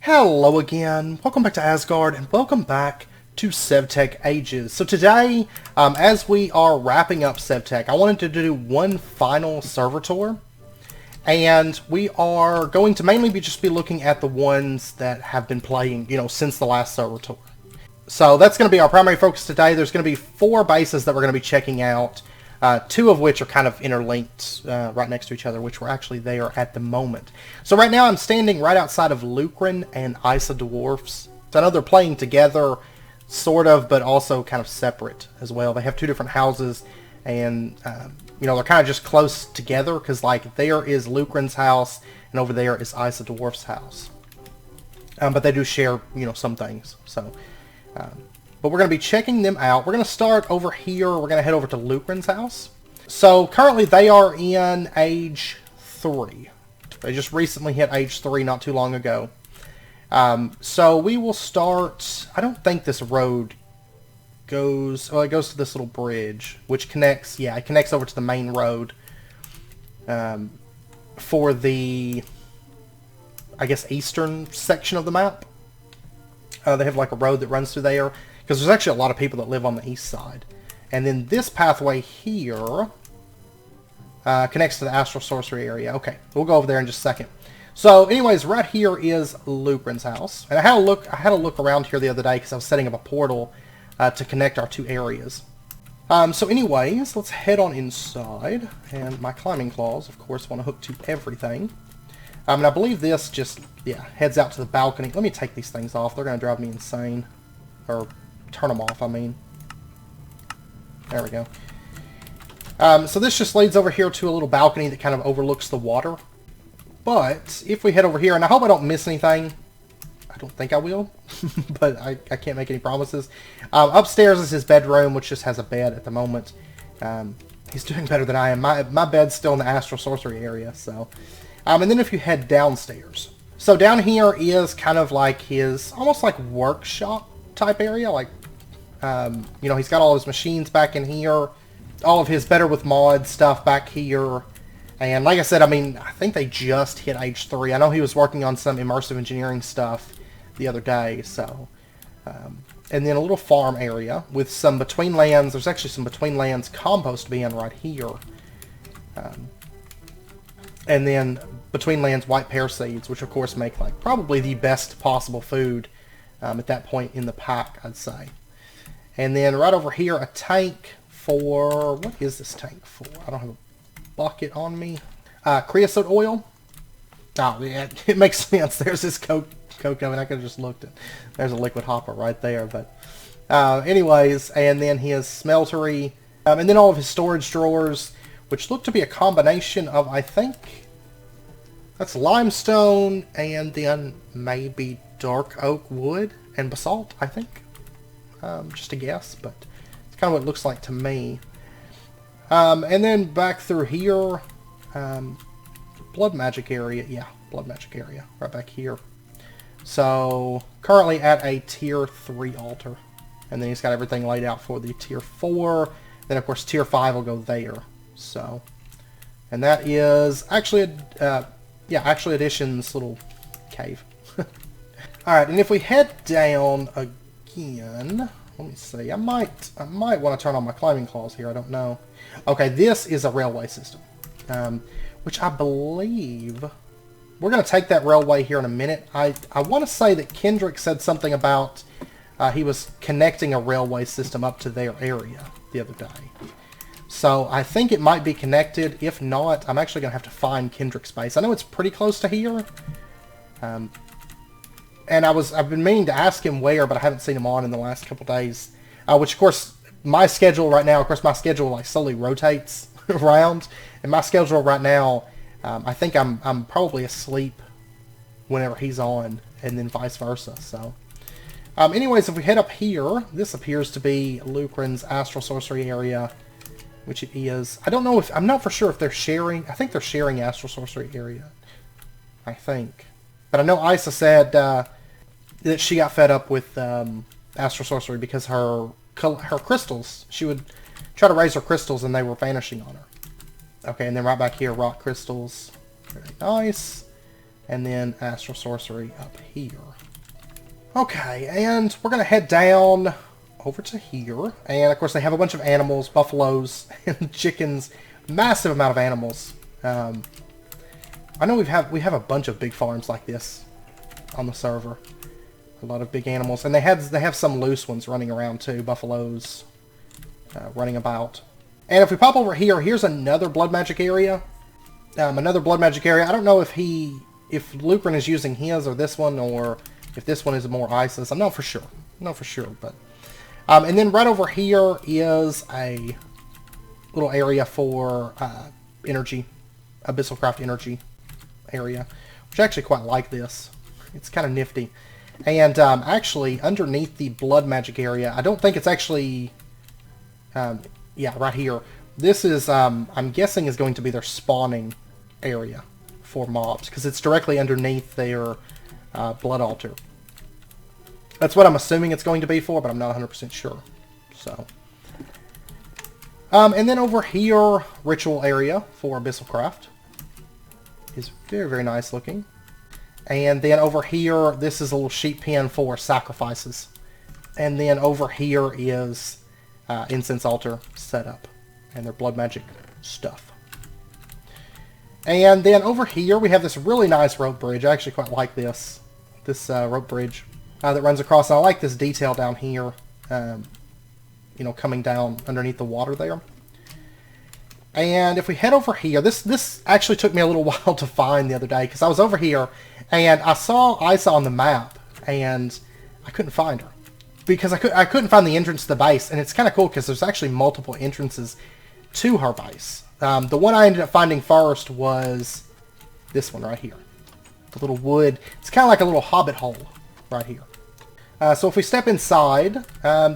Hello again, welcome back to Asgard, and welcome back to SevTech Ages. So today, as we are wrapping up SevTech, I wanted to do one final server tour, and we are going to mainly just be looking at the ones that have been playing, since the last server tour. So that's going to be our primary focus today. There's going to be 4 bases that we're going to be checking out, 2 of which are kind of interlinked right next to each other, which we're actually there at the moment. So right now I'm standing right outside of Lupins and Isa Dwarfs. So I know they're playing together, sort of, but also kind of separate as well. They have 2 different houses, and they're kind of just close together, because like there is Lupins' house, and over there is Isa Dwarfs' house. But they do share, some things. So. But we're going to be checking them out. We're going to start over here. We're going to head over to Lupins' house. So currently they are in age 3. They just recently hit age 3 not too long ago. So we will start. I don't think this road goes. Well, it goes to this little bridge, which connects. Yeah, it connects over to the main road. For the, I guess, eastern section of the map. They have like a road that runs through there, because there's actually a lot of people that live on the east side. And then this pathway here connects to the Astral Sorcery area. Okay, we'll go over there in just a second. So anyways, right here is Lupins' house. And I had a look around here the other day because I was setting up a portal to connect our 2 areas. So anyways, let's head on inside. And my climbing claws, of course, want to hook to everything. And I believe this just, heads out to the balcony. Let me take these things off. They're going to drive me insane. Or turn them off, I mean. There we go. So this just leads over here to a little balcony that kind of overlooks the water. But if we head over here, and I hope I don't miss anything. I don't think I will. But I can't make any promises. Upstairs is his bedroom, which just has a bed at the moment. He's doing better than I am. My bed's still in the Astral Sorcery area, so... and then if you head downstairs. So down here is kind of like his, almost like workshop type area. Like, he's got all his machines back in here. All of his Better with Mod stuff back here. And like I said, I think they just hit age 3. I know he was working on some Immersive Engineering stuff the other day. So, and then a little farm area with some between lands. There's actually some between lands compost being right here. And then between lands white pear seeds, which of course make like probably the best possible food at that point in the pack, I'd say. And then right over here, a tank for, what is this tank for? I don't have a bucket on me. Creosote oil. Oh yeah, it makes sense. There's this coke oven. I could have just looked at. There's a liquid hopper right there. But anyways, and then his smeltery, and then all of his storage drawers, which look to be a combination of, I think, that's limestone and then maybe dark oak wood and basalt, I think. Just a guess, but it's kind of what it looks like to me. And then back through here, blood magic area. Yeah, blood magic area right back here. So currently at a tier 3 altar. And then he's got everything laid out for the tier 4. Then of course tier 5 will go there. So, and that is actually actually Addition's little cave. Alright, and if we head down again, let me see, I might want to turn on my climbing claws here, I don't know. Okay, this is a railway system, which I believe, we're going to take that railway here in a minute. I want to say that Kendrick said something about he was connecting a railway system up to their area the other day. So I think it might be connected. If not, I'm actually going to have to find Kendrick's base. I know it's pretty close to here. And I've been meaning to ask him where, but I haven't seen him on in the last couple days. Which, of course, my schedule right now, my schedule like slowly rotates around. And my schedule right now, I think I'm probably asleep whenever he's on, and then vice versa. So, anyways, if we head up here, this appears to be Lupins' Astral Sorcery area. Which it is. I don't know if, I'm not for sure if they're sharing. I think they're sharing Astral Sorcery area. I think. But I know Isa said that she got fed up with Astral Sorcery because her crystals, she would try to raise her crystals and they were vanishing on her. Okay, and then right back here, rock crystals. Very nice. And then Astral Sorcery up here. Okay, and we're going to head down over to here. And, of course, they have a bunch of animals, buffaloes, and chickens. Massive amount of animals. I know we have a bunch of big farms like this on the server. A lot of big animals. And they have some loose ones running around, too. Buffaloes running about. And if we pop over here, here's another blood magic area. I don't know if Lupin is using his or this one, or if this one is more ISIS. I'm not for sure. But and then right over here is a little area for energy, Abyssalcraft energy area, which I actually quite like this. It's kind of nifty. And actually, underneath the blood magic area, I don't think it's actually, yeah, right here. This is, I'm guessing, is going to be their spawning area for mobs, because it's directly underneath their blood altar. That's what I'm assuming it's going to be for, but I'm not 100% sure. So, and then over here, ritual area for Abyssalcraft is very, very nice looking. And then over here, this is a little sheep pen for sacrifices. And then over here is incense altar setup and their blood magic stuff. And then over here, we have this really nice rope bridge. I actually quite like this rope bridge that runs across. And I like this detail down here, you know, coming down underneath the water there. And if we head over here, this actually took me a little while to find the other day, because I was over here and I saw Isa on the map and I couldn't find her because I couldn't find the entrance to the base. And it's kind of cool because there's actually multiple entrances to her base. The one I ended up finding first was this one right here, the little wood. It's kind of like a little hobbit hole right here. So if we step inside,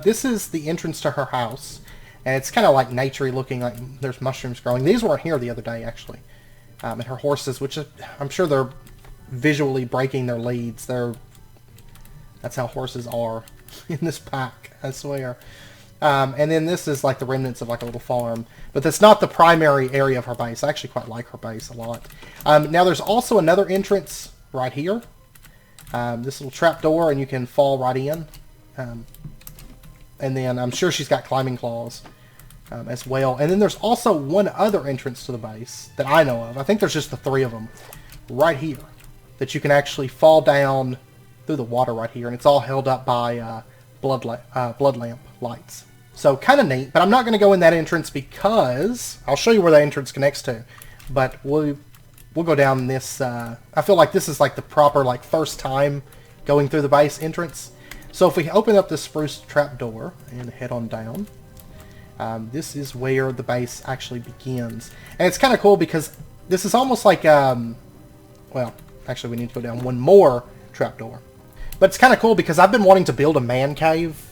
this is the entrance to her house. And it's kind of like naturey looking, like there's mushrooms growing. These weren't here the other day, actually. And her horses, which I'm sure they're visually breaking their leads. That's how horses are in this pack, I swear. And then this is like the remnants of like a little farm. But that's not the primary area of her base. I actually quite like her base a lot. Now there's also another entrance right here. This little trap door, and you can fall right in. And then I'm sure she's got climbing claws as well. And then there's also one other entrance to the base that I know of. I think there's just the 3 of them right here that you can actually fall down through the water right here. And it's all held up by blood lamp lights. So kind of neat. But I'm not going to go in that entrance because I'll show you where that entrance connects to. But we'll go down this. I feel like this is like the proper like first time going through the base entrance. So if we open up this spruce trapdoor and head on down, this is where the base actually begins. And it's kind of cool because this is almost like, well, actually we need to go down one more trapdoor. But it's kind of cool because I've been wanting to build a man cave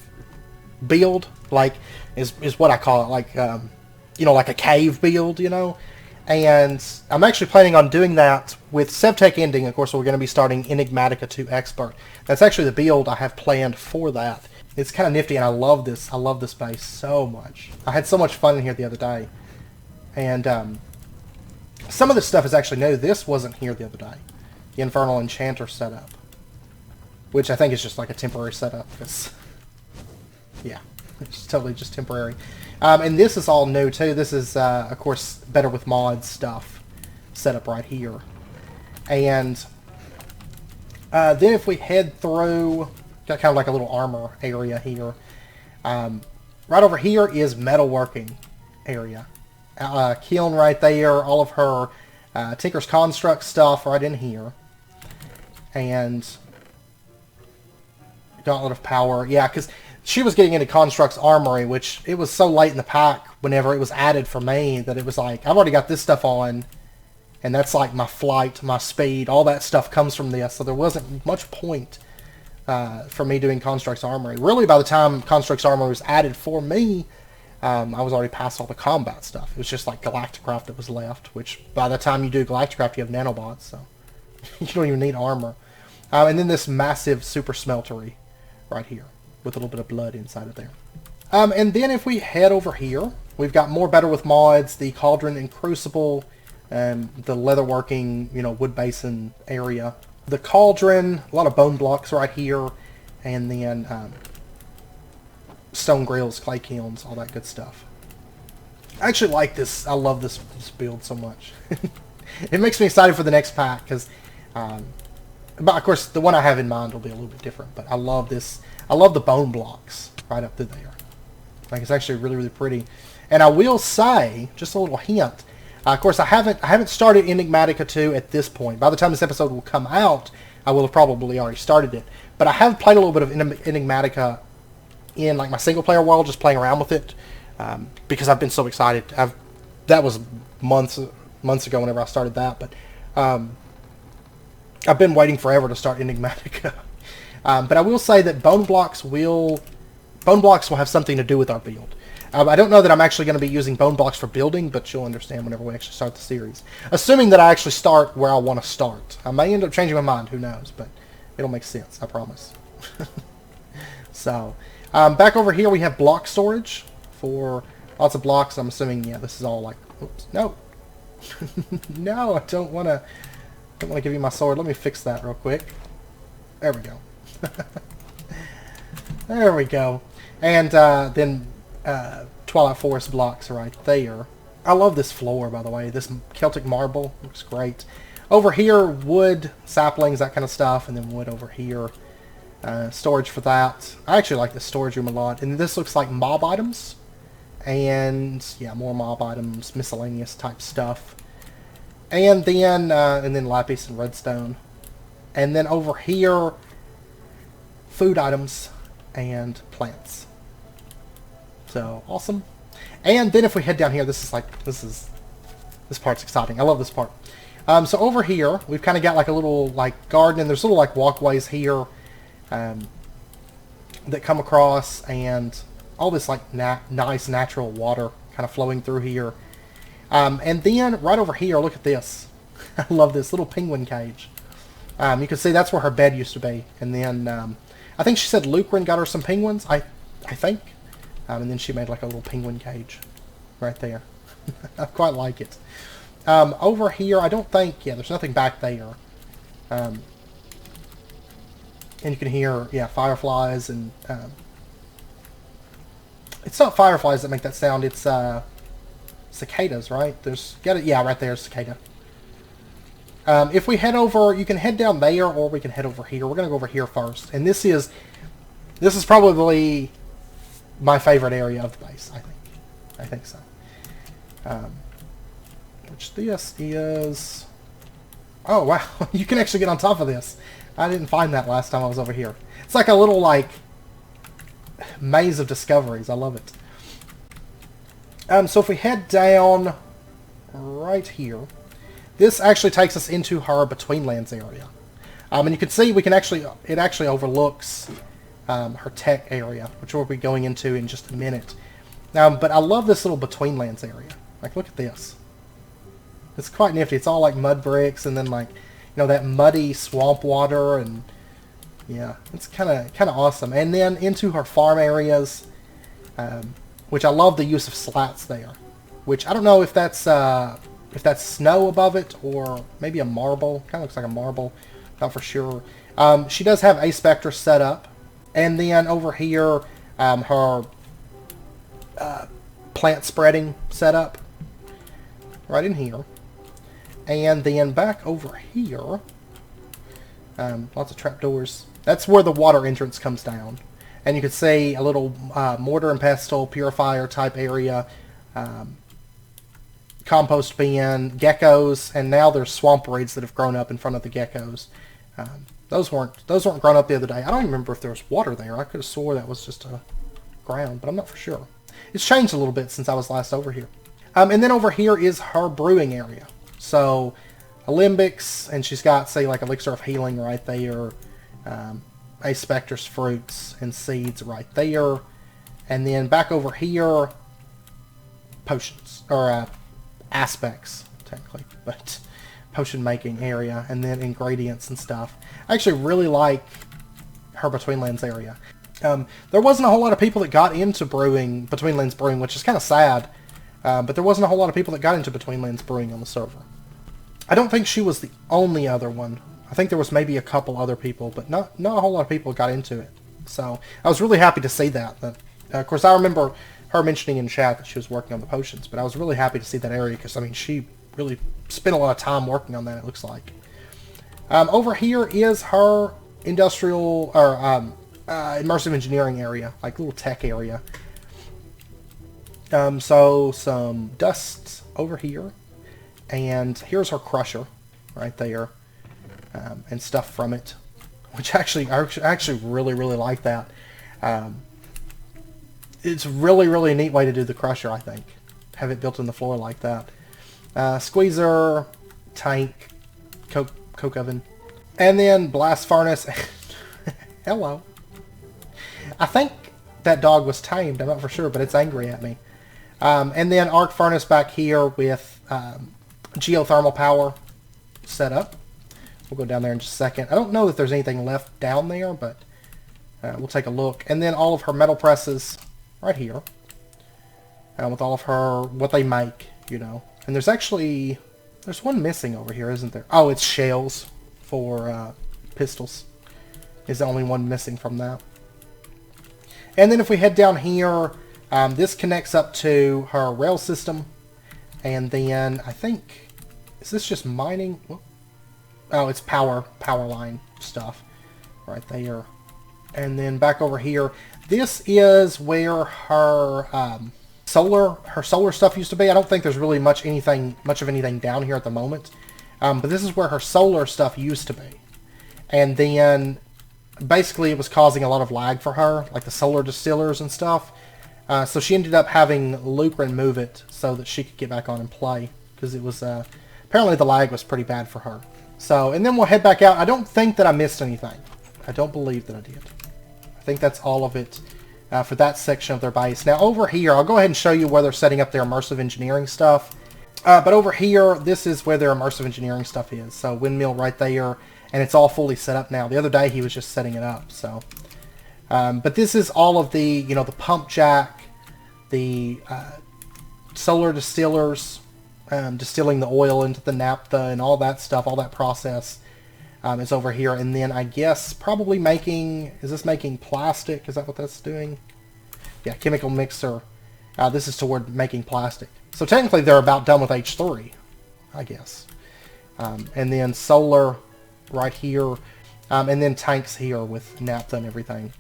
build, like, is what I call it, like, you know, like a cave build, you know? And I'm actually planning on doing that with SevTech ending. Of course, we're going to be starting Enigmatica 2 Expert. That's actually the build I have planned for that. It's kind of nifty, and I love this. I love this base so much. I had so much fun in here the other day. And some of this stuff is actually new. This wasn't here the other day. The Infernal Enchanter setup. Which I think is just like a temporary setup. Because, yeah, it's totally just temporary. And this is all new too. This is, of course, Better with Mods stuff set up right here. And then if we head through, got kind of like a little armor area here. Right over here is Metalworking Area. Kiln right there, all of her Tinker's Construct stuff right in here. And Gauntlet of Power. Yeah, because she was getting into Construct's Armory, which it was so late in the pack whenever it was added for me that it was like, I've already got this stuff on, and that's like my flight, my speed, all that stuff comes from this, so there wasn't much point for me doing Construct's Armory. Really, by the time Construct's Armory was added for me, I was already past all the combat stuff. It was just like Galacticraft that was left, which by the time you do Galacticraft, you have nanobots, so you don't even need armor. And then this massive super smeltery right here, with a little bit of blood inside of there. And then if we head over here, we've got more Better with Mods, the Cauldron and Crucible, the leatherworking, you know, wood basin area. The Cauldron, a lot of bone blocks right here, and then stone grills, clay kilns, all that good stuff. I actually like this. I love this build so much. It makes me excited for the next pack because, but of course, the one I have in mind will be a little bit different. But I love this. I love the bone blocks right up through there. Like, it's actually really, really pretty. And I will say, just a little hint. Of course, I haven't started Enigmatica 2 at this point. By the time this episode will come out, I will have probably already started it. But I have played a little bit of Enigmatica in like my single player world, just playing around with it, because I've been so excited. That was months ago whenever I started that, but I've been waiting forever to start Enigmatica. But I will say that bone blocks will have something to do with our build. I don't know that I'm actually going to be using bone blocks for building, but you'll understand whenever we actually start the series. Assuming that I actually start where I want to start. I may end up changing my mind, who knows, but it'll make sense, I promise. So, back over here we have block storage for lots of blocks. I'm assuming, yeah, this is all like, oops, no. No, I don't want to give you my sword. Let me fix that real quick. There we go. There we go. And then Twilight Forest blocks right there. I love this floor, by the way. This Celtic marble looks great. Over here, wood, saplings, that kind of stuff, and then wood over here. Storage for that. I actually like this storage room a lot. And this looks like mob items. And yeah, more mob items, miscellaneous type stuff. And then lapis and redstone. And then over here, food items and plants. So awesome. And then if we head down here, this part's exciting. I love this part. So over here, we've kind of got like a little like garden, and there's little like walkways here that come across, and all this like nice natural water kind of flowing through here. And then right over here, look at this. I love this little penguin cage. You can see that's where her bed used to be. And then I think she said Lucrin got her some penguins, I think. And then she made like a little penguin cage right there. I quite like it. Over here, I don't think, yeah, there's nothing back there. And you can hear, yeah, fireflies, and it's not fireflies that make that sound, it's cicadas, right? Yeah, right there, cicada. If we head over, you can head down there, or we can head over here. We're going to go over here first. And this is probably my favorite area of the base, I think. I think so. Which this is... Oh, wow. You can actually get on top of this. I didn't find that last time I was over here. It's like a little, like, maze of discoveries. I love it. So if we head down right here, this actually takes us into her Betweenlands area. And you can see it actually overlooks her tech area, which we'll be going into in just a minute. But I love this little Betweenlands area. Like, look at this. It's quite nifty. It's all like mud bricks, and then like, you know, that muddy swamp water, and yeah, it's kind of awesome. And then into her farm areas, which I love the use of slats there. Which I don't know if that's snow above it, or maybe a marble. Kind of looks like a marble, not for sure. She does have a Spectre set up. And then over here, her plant spreading setup, right in here. And then back over here, lots of trapdoors. That's where the water entrance comes down. And you can see a little mortar and pestle purifier type area, compost bin, geckos, and now there's swamp reeds that have grown up in front of the geckos. Those weren't grown up the other day. I don't even remember if there was water there. I could have swore that was just a ground, but I'm not for sure. It's changed a little bit since I was last over here. And then over here is her brewing area. So, alembics, and she's got, say, like elixir of healing right there. A Spectre's fruits and seeds right there. And then back over here, potions, or aspects, technically, but potion making area, and then ingredients and stuff. I actually really like her Betweenlands area. There wasn't a whole lot of people that got into Betweenlands brewing, which is kind of sad, but there wasn't a whole lot of people that got into Betweenlands brewing on the server. I don't think she was the only other one. I think there was maybe a couple other people, but not a whole lot of people got into it. So I was really happy to see that. But, of course, I remember her mentioning in chat that she was working on the potions, but I was really happy to see that area because, I mean, she really spent a lot of time working on that, it looks like. Over here is her industrial, or immersive engineering area, like little tech area. So some dusts over here, and here's her crusher right there, and stuff from it, which I actually really like that. It's really a neat way to do the crusher, I think. Have it built in the floor like that. Squeezer, tank, coke oven, and then blast furnace. Hello. I think that dog was tamed, I'm not for sure, but it's angry at me. And then arc furnace back here with geothermal power set up. We'll go down there in just a second. I don't know that there's anything left down there, but we'll take a look. And then all of her metal presses right here. With all of her, what they make, you know. And there's one missing over here, isn't there? Oh, it's shells for pistols. Is the only one missing from that. And then if we head down here, this connects up to her rail system. And then I think, is this just mining? Oh, it's power line stuff right there. And then back over here, this is where her solar stuff used to be. I don't think there's really much of anything down here at the moment. But this is where her solar stuff used to be. And then basically it was causing a lot of lag for her, like the solar distillers and stuff. So she ended up having Lupin move it so that she could get back on and play, because it was apparently the lag was pretty bad for her. So, and then we'll head back out. I don't think that I missed anything. I don't believe that I did. I think that's all of it for that section of their base. Now over here, I'll go ahead and show you where they're setting up their immersive engineering stuff. But over here, this is where their immersive engineering stuff is. So windmill right there, and it's all fully set up now. The other day he was just setting it up. So, but this is all of the, you know, the pump jack, the solar distillers, distilling the oil into the naphtha and all that stuff, all that process is over here. And then I guess probably making, is this making plastic? Is that what that's doing? Yeah, chemical mixer. This is toward making plastic. So technically they're about done with H3, I guess. And then solar right here. And then tanks here with naphtha and everything.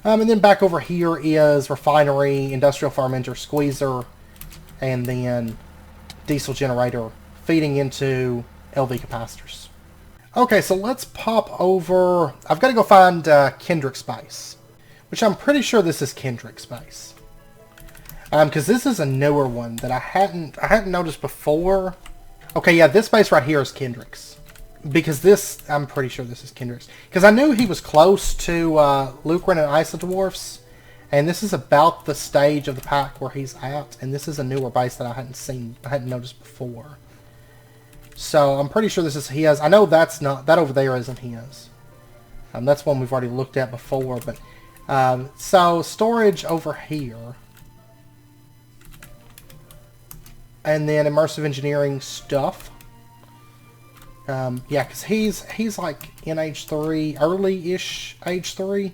And then back over here is refinery, industrial fermenter, squeezer, and then diesel generator feeding into LV capacitors. Okay, so let's pop over. I've got to go find Kendrick's base, which I'm pretty sure this is Kendrick's base, because this is a newer one that I hadn't noticed before. Okay, yeah, this base right here is Kendrick's, because this, I'm pretty sure this is Kendrick's, because I knew he was close to Lucrin and Isodwarfs, and this is about the stage of the pack where he's at, and this is a newer base that I hadn't noticed before. So I'm pretty sure this is his. I know that's not, that over there isn't his. That's one we've already looked at before, but so storage over here, and then immersive engineering stuff. Yeah, because he's like in H3, early-ish H3.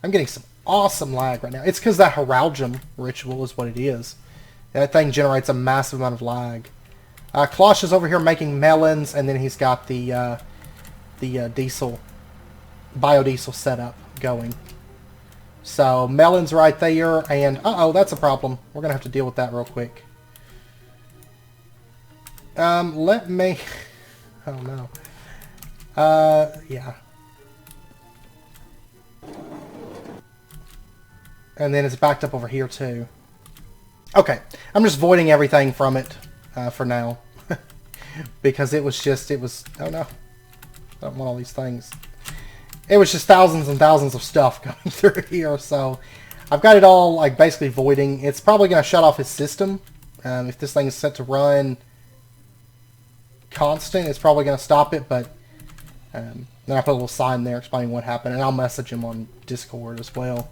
I'm getting some awesome lag right now. It's because that Heraldium ritual is what it is. That thing generates a massive amount of lag. Klosh is over here making melons, and then he's got the biodiesel setup going. So melons right there, and uh-oh, that's a problem. We're gonna have to deal with that real quick. Let me. Oh no. Yeah. And then it's backed up over here too. Okay, I'm just voiding everything from it for now. Because it was, oh no. I don't want all these things. It was just thousands and thousands of stuff going through here, so I've got it all like basically voiding. It's probably going to shut off his system. If this thing is set to run constant, it's probably going to stop it, but then I put a little sign there explaining what happened, and I'll message him on Discord as well.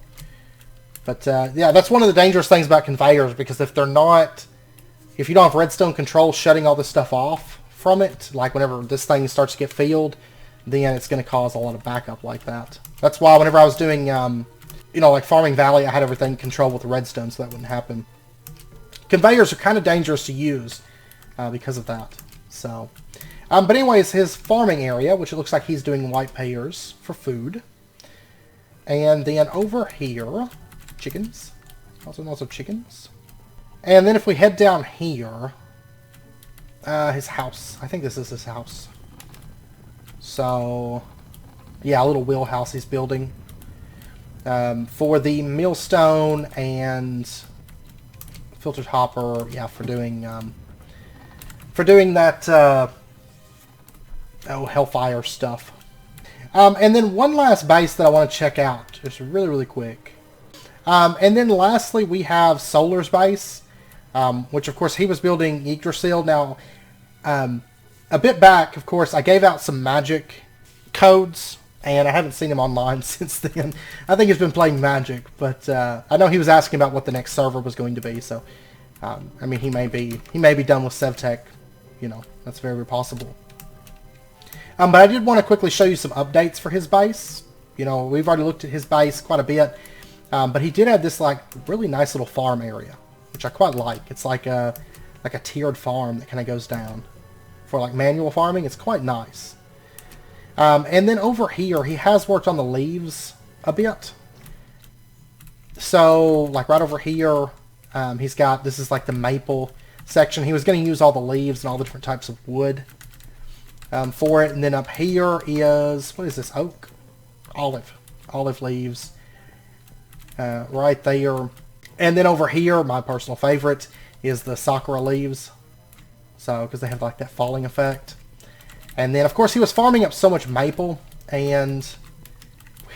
But yeah, that's one of the dangerous things about conveyors, because if you don't have redstone control shutting all this stuff off from it, like whenever this thing starts to get filled, then it's going to cause a lot of backup like that. That's why whenever I was doing, like Farming Valley, I had everything controlled with redstone so that wouldn't happen. Conveyors are kind of dangerous to use because of that. So, but anyways, his farming area, which it looks like he's doing white pears for food. And then over here, chickens. Lots of chickens. And then if we head down here, his house. I think this is his house. So, yeah, a little wheelhouse he's building. For the millstone and filtered hopper, yeah, for doing that Hellfire stuff. And then one last base that I want to check out, just really, really quick. And then lastly, we have Solar's base, which of course he was building Yggdrasil. Now, a bit back, of course, I gave out some magic codes, and I haven't seen him online since then. I think he's been playing Magic, but I know he was asking about what the next server was going to be. So, I mean, he may be done with SevTech. You know, that's very, very possible. But I did want to quickly show you some updates for his base. You know, we've already looked at his base quite a bit, but he did have this like really nice little farm area, which I quite like. It's like a tiered farm that kind of goes down for like manual farming. It's quite nice. And then over here, he has worked on the leaves a bit. So, like right over here, he's got, this is like the maple section. He was going to use all the leaves and all the different types of wood for it. And then up here is, what is this, oak? Olive leaves. Right there. And then over here, my personal favorite, is the sakura leaves. So, because they have like that falling effect. And then, of course, he was farming up so much maple, and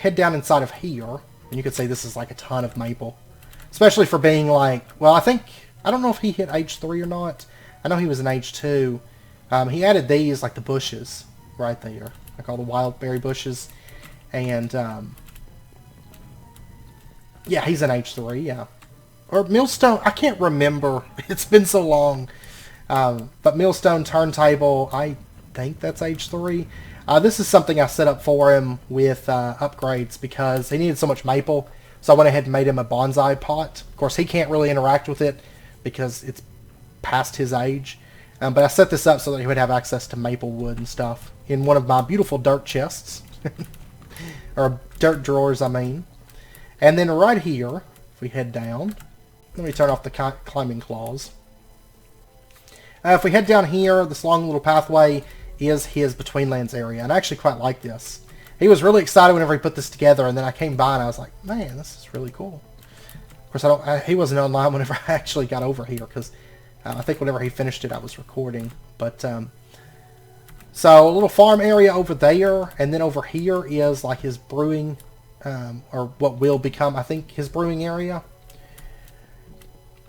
head down inside of here, and you could say this is like a ton of maple. Especially for being like, well, I don't know if he hit H3 or not. I know he was in H2. He added these, like the bushes, right there. Like all the wild berry bushes. And, yeah, he's in H3, yeah. Or millstone, I can't remember. It's been so long. But millstone turntable, I think that's H3. This is something I set up for him with upgrades because he needed so much maple. So I went ahead and made him a bonsai pot. Of course, he can't really interact with it because it's past his age. But I set this up so that he would have access to maple wood and stuff in one of my beautiful dirt chests. Or dirt drawers, I mean. And then right here, if we head down, let me turn off the climbing claws. If we head down here, this long little pathway is his Between Lands area. And I actually quite like this. He was really excited whenever he put this together, and then I came by and I was like, man, this is really cool. Of course, he wasn't online whenever I actually got over here, because I think whenever he finished it, I was recording. But, so a little farm area over there, and then over here is like his brewing, or what will become, I think, his brewing area.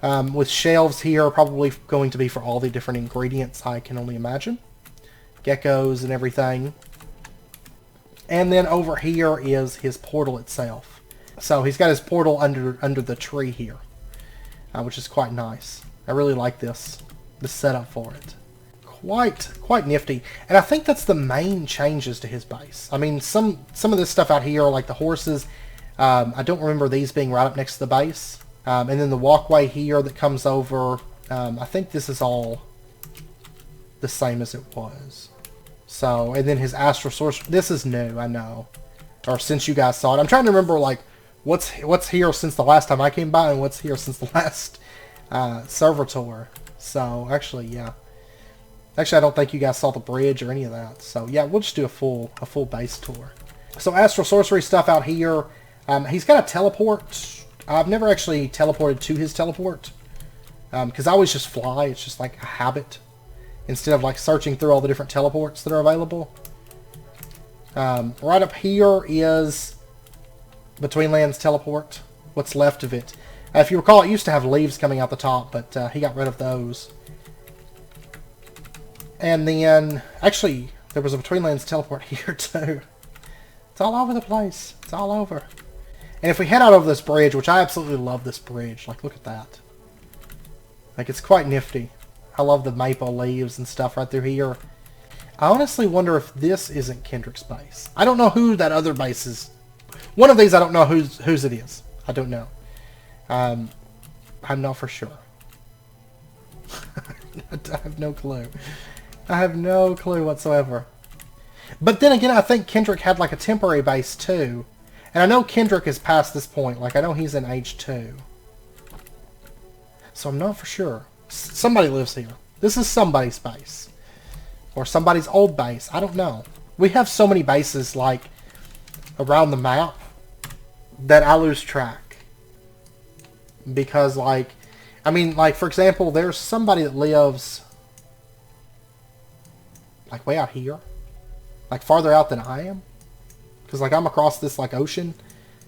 With shelves here, probably going to be for all the different ingredients, I can only imagine. Geckos and everything. And then over here is his portal itself. So he's got his portal under the tree here, which is quite nice. I really like this setup for it. Quite nifty. And I think that's the main changes to his base. I mean, some of this stuff out here, like the horses, I don't remember these being right up next to the base. And then the walkway here that comes over, I think this is all the same as it was. So, and then his Astral Sorcerer, this is new, I know. Or since you guys saw it. I'm trying to remember, like, what's here since the last time I came by and what's here since the last server tour. So, actually, yeah. Actually, I don't think you guys saw the bridge or any of that. So, yeah, we'll just do a full base tour. So, Astral Sorcery stuff out here. He's got a teleport. I've never actually teleported to his teleport. Because I always just fly. It's just like a habit. Instead of like searching through all the different teleports that are available. Right up here is Between Lands teleport. What's left of it. If you recall, it used to have leaves coming out the top, but he got rid of those. And then, actually, there was a Between Lands teleport here too. It's all over the place. It's all over. And if we head out over this bridge, which I absolutely love this bridge. Like, look at that. Like, it's quite nifty. I love the maple leaves and stuff right through here. I honestly wonder if this isn't Kendrick's base. I don't know who that other base is. One of these, I don't know whose it is. I don't know. I'm not for sure. I have no clue. I have no clue whatsoever. But then again, I think Kendrick had like a temporary base too. And I know Kendrick is past this point. Like, I know he's in age 2. So I'm not for sure. Somebody lives here. This is somebody's base. Or somebody's old base. I don't know. We have so many bases, like, around the map that I lose track. Because, like, I mean, like, for example, there's somebody that lives, like, way out here. Like, farther out than I am. Because, like, I'm across this, like, ocean.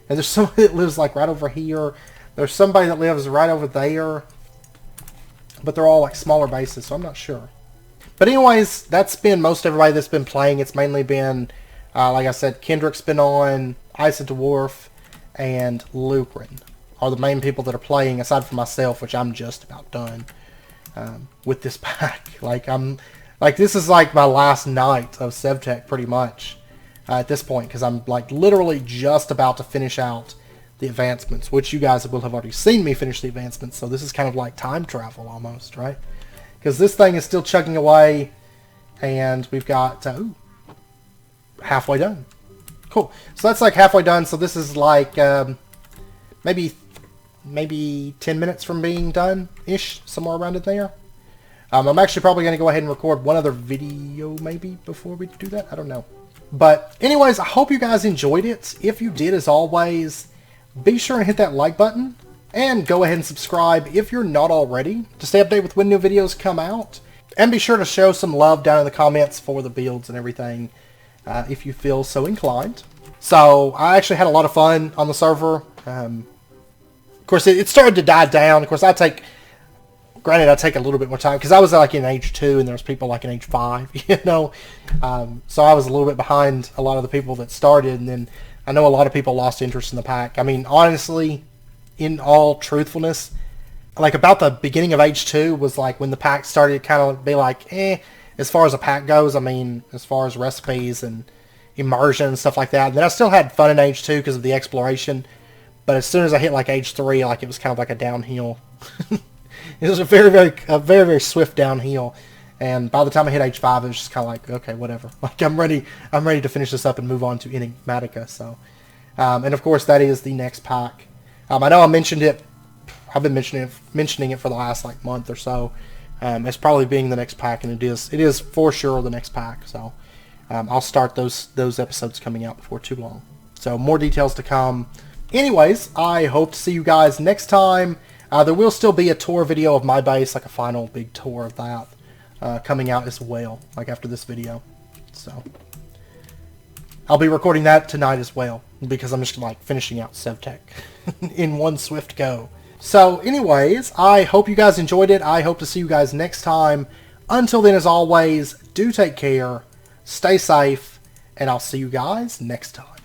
And there's somebody that lives, like, right over here. There's somebody that lives right over there. But they're all, like, smaller bases, so I'm not sure. But anyways, that's been most everybody that's been playing. It's mainly been, like I said, Kendrick's been on, Ice and Dwarf, and Lupin are the main people that are playing, aside from myself, which I'm just about done with this pack. Like, this is like my last night of SevTech, pretty much, at this point, because I'm, like, literally just about to finish out the advancements, which you guys will have already seen me finish the advancements, so this is kind of like time travel almost, right? Because this thing is still chugging away, and we've got, halfway done. Cool. So that's like halfway done, so this is like, maybe 10 minutes from being done-ish, somewhere around in there. I'm actually probably going to go ahead and record one other video, maybe, before we do that. I don't know. But anyways, I hope you guys enjoyed it. If you did, as always, be sure and hit that like button. And go ahead and subscribe if you're not already to stay updated with when new videos come out. And be sure to show some love down in the comments for the builds and everything if you feel so inclined. So I actually had a lot of fun on the server. Of course, it started to die down. Of course, granted, I take a little bit more time because I was like in age 2 and there was people like in age 5, you know. So I was a little bit behind a lot of the people that started, and then I know a lot of people lost interest in the pack. I mean, honestly, in all truthfulness, like about the beginning of age 2 was like when the pack started to kind of be like, as far as a pack goes. I mean, as far as recipes and immersion and stuff like that. And then I still had fun in age 2 because of the exploration. But as soon as I hit like age 3, like it was kind of like a downhill. It was a very, very swift downhill. And by the time I hit age 5, it was just kind of like, okay, whatever. Like I'm ready to finish this up and move on to Enigmatica. So, and of course that is the next pack. I know I mentioned it. I've been mentioning it for the last like month or so. It's probably being the next pack, and it is for sure the next pack. So I'll start those episodes coming out before too long. So more details to come. Anyways, I hope to see you guys next time. There will still be a tour video of my base, like a final big tour of that, coming out as well, like after this video. So I'll be recording that tonight as well, because I'm just like finishing out SevTech in one swift go. So anyways, I hope you guys enjoyed it. I hope to see you guys next time. Until then, as always, do take care, stay safe, and I'll see you guys next time.